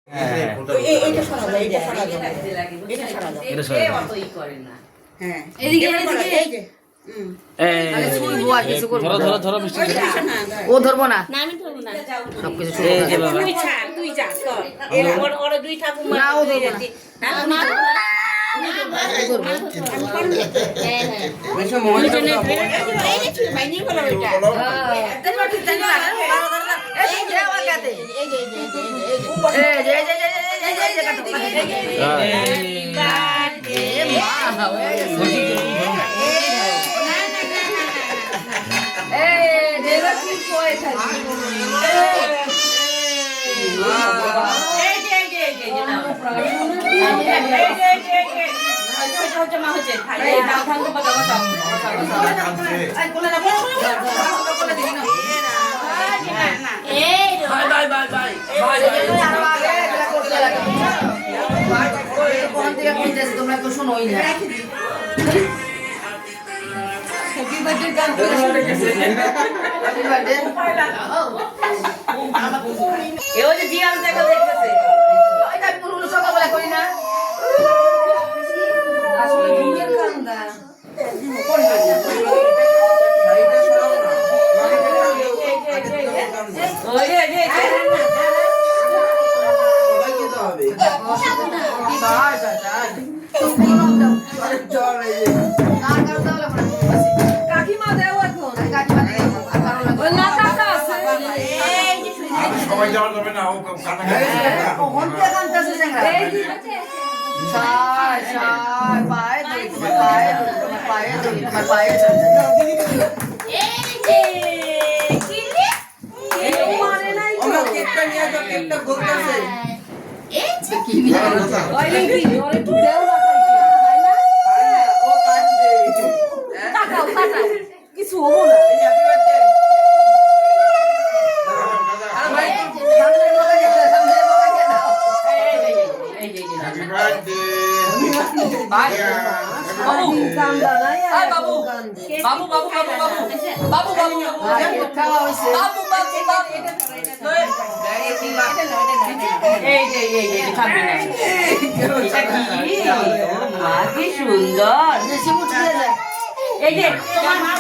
এইটা শোনা যায়, এইটা শোনা যায়, এটা শোনা যায়। এটা সরে অতই করে না। হ্যাঁ এদিকে এই এদিকে যে আরে শুনবো আর কিছু করবো ধরো না। ধরো ধরো মিষ্টি ধরো। ও ধরবো না না আমি ধরবো না। সবকিছু এই যে বাবা তুই ছাড়, তুই যা কর। এরা ওরা দুই ঠাকুর না, ও ধরবো না। না তোমরা তো শোনোই না সকালবেলা করি না আসলে ঘুমের কান্দা কাকিমা দেও এখন সবাই যাওয়া যাবে না, ও কিছু হবো না সুন্দর এই যে তোমার মা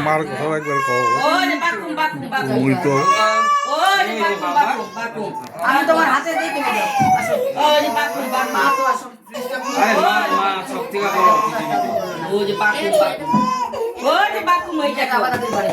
মার কথা একবার কও আমি তোমার হাতে দিয়ে কিনে দাও মা তো আসো বাকুম খাবার দিতে পারে